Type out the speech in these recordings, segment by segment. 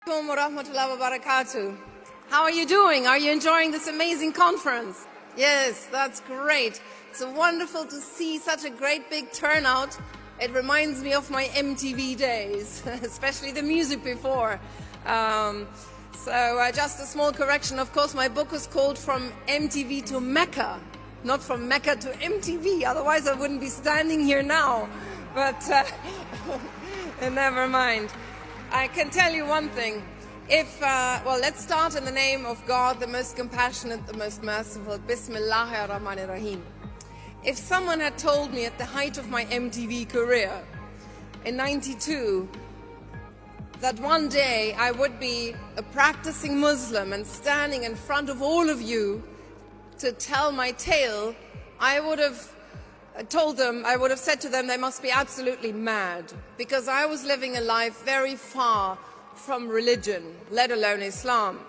Assalamu alaikum wa rahmatullahi wa barakatuh. How are you doing? Are you enjoying this amazing conference? Yes, that's great. It's wonderful to see such a great big turnout. It reminds me of my MTV days, especially the music before. Just a small correction. Of course, my book was called From MTV to Mecca, not from Mecca to MTV. Otherwise, I wouldn't be standing here now. But never mind. I can tell you one thing. Let's start in the name of God, the most compassionate, the most merciful. Bismillahir Rahmanir Rahim. If someone had told me at the height of my MTV career in '92 that one day I would be a practicing Muslim and standing in front of all of you to tell my tale, I would have said to them they must be absolutely mad, because I was living a life very far from religion, let alone Islam.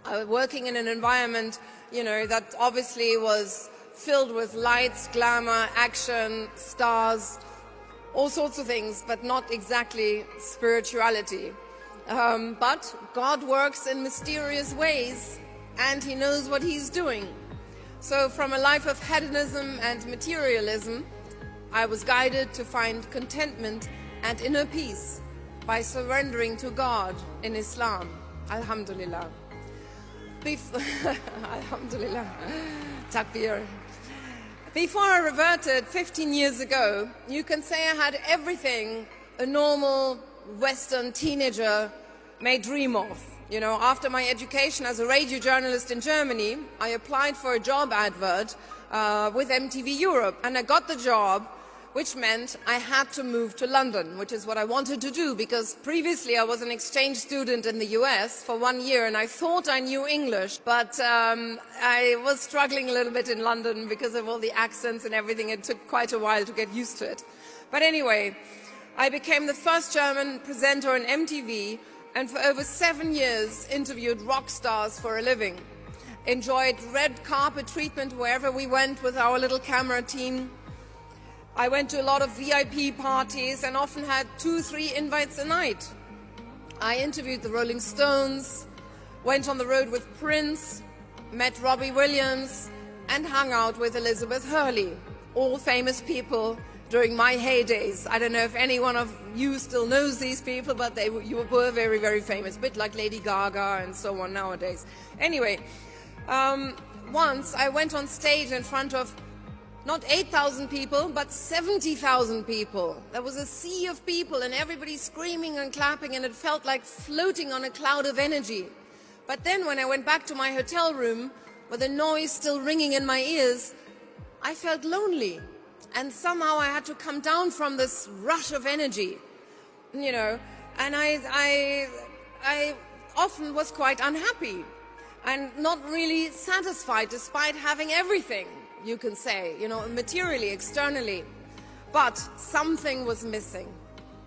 I was working in an environment, that obviously was filled with lights, glamour, action, stars, all sorts of things, but not exactly spirituality. But God works in mysterious ways, and He knows what He's doing. So from a life of hedonism and materialism, I was guided to find contentment and inner peace by surrendering to God in Islam. Alhamdulillah. Alhamdulillah. Takbir. Before I reverted 15 years ago, you can say I had everything a normal Western teenager may dream of. After my education as a radio journalist in Germany, I applied for a job advert with MTV Europe, and I got the job, which meant I had to move to London, which is what I wanted to do, because previously I was an exchange student in the US for 1 year, and I thought I knew English, but I was struggling a little bit in London because of all the accents and everything. It took quite a while to get used to it. But anyway, I became the first German presenter on MTV, and for over 7 years interviewed rock stars for a living. Enjoyed red carpet treatment wherever we went with our little camera team. I went to a lot of VIP parties and often had 2-3 invites a night. I interviewed the Rolling Stones, went on the road with Prince, met Robbie Williams, and hung out with Elizabeth Hurley, all famous people during my heydays. I don't know if any one of you still knows these people, but you were very, very famous, a bit like Lady Gaga and so on nowadays. Anyway, once I went on stage in front of not 8,000 people, but 70,000 people. There was a sea of people and everybody screaming and clapping, and it felt like floating on a cloud of energy. But then when I went back to my hotel room, with the noise still ringing in my ears, I felt lonely. And somehow I had to come down from this rush of energy, and I often was quite unhappy and not really satisfied despite having everything, you can say, materially, externally. But something was missing,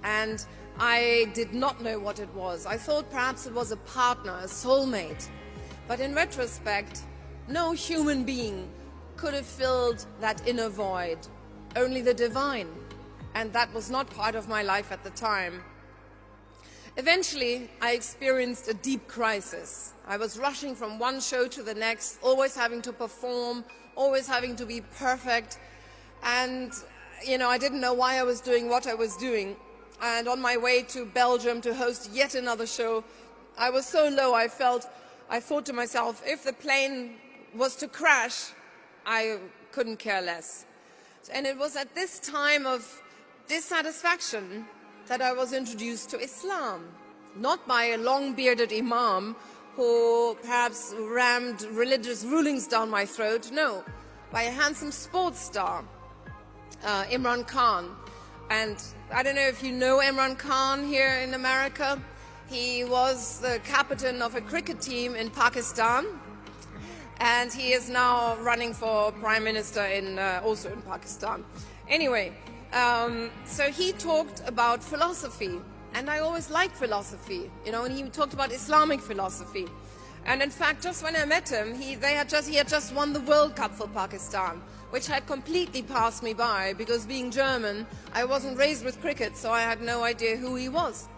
and I did not know what it was. I thought perhaps it was a partner, a soulmate. But in retrospect, no human being could have filled that inner void. Only the divine, and that was not part of my life at the time. Eventually, I experienced a deep crisis. I was rushing from one show to the next, always having to perform, always having to be perfect, and I didn't know why I was doing what I was doing. And on my way to Belgium to host yet another show, I was so low, I thought to myself, if the plane was to crash, I couldn't care less. And it was at this time of dissatisfaction that I was introduced to Islam. Not by a long-bearded imam who perhaps rammed religious rulings down my throat, no, by a handsome sports star, Imran Khan. And I don't know if you know Imran Khan here in America. He was the captain of a cricket team in Pakistan, and he is now running for Prime Minister also in Pakistan. Anyway, so he talked about philosophy, and I always liked philosophy, and he talked about Islamic philosophy. And in fact, just when I met him, he had just won the World Cup for Pakistan, which had completely passed me by, because being German, I wasn't raised with cricket, so I had no idea who he was.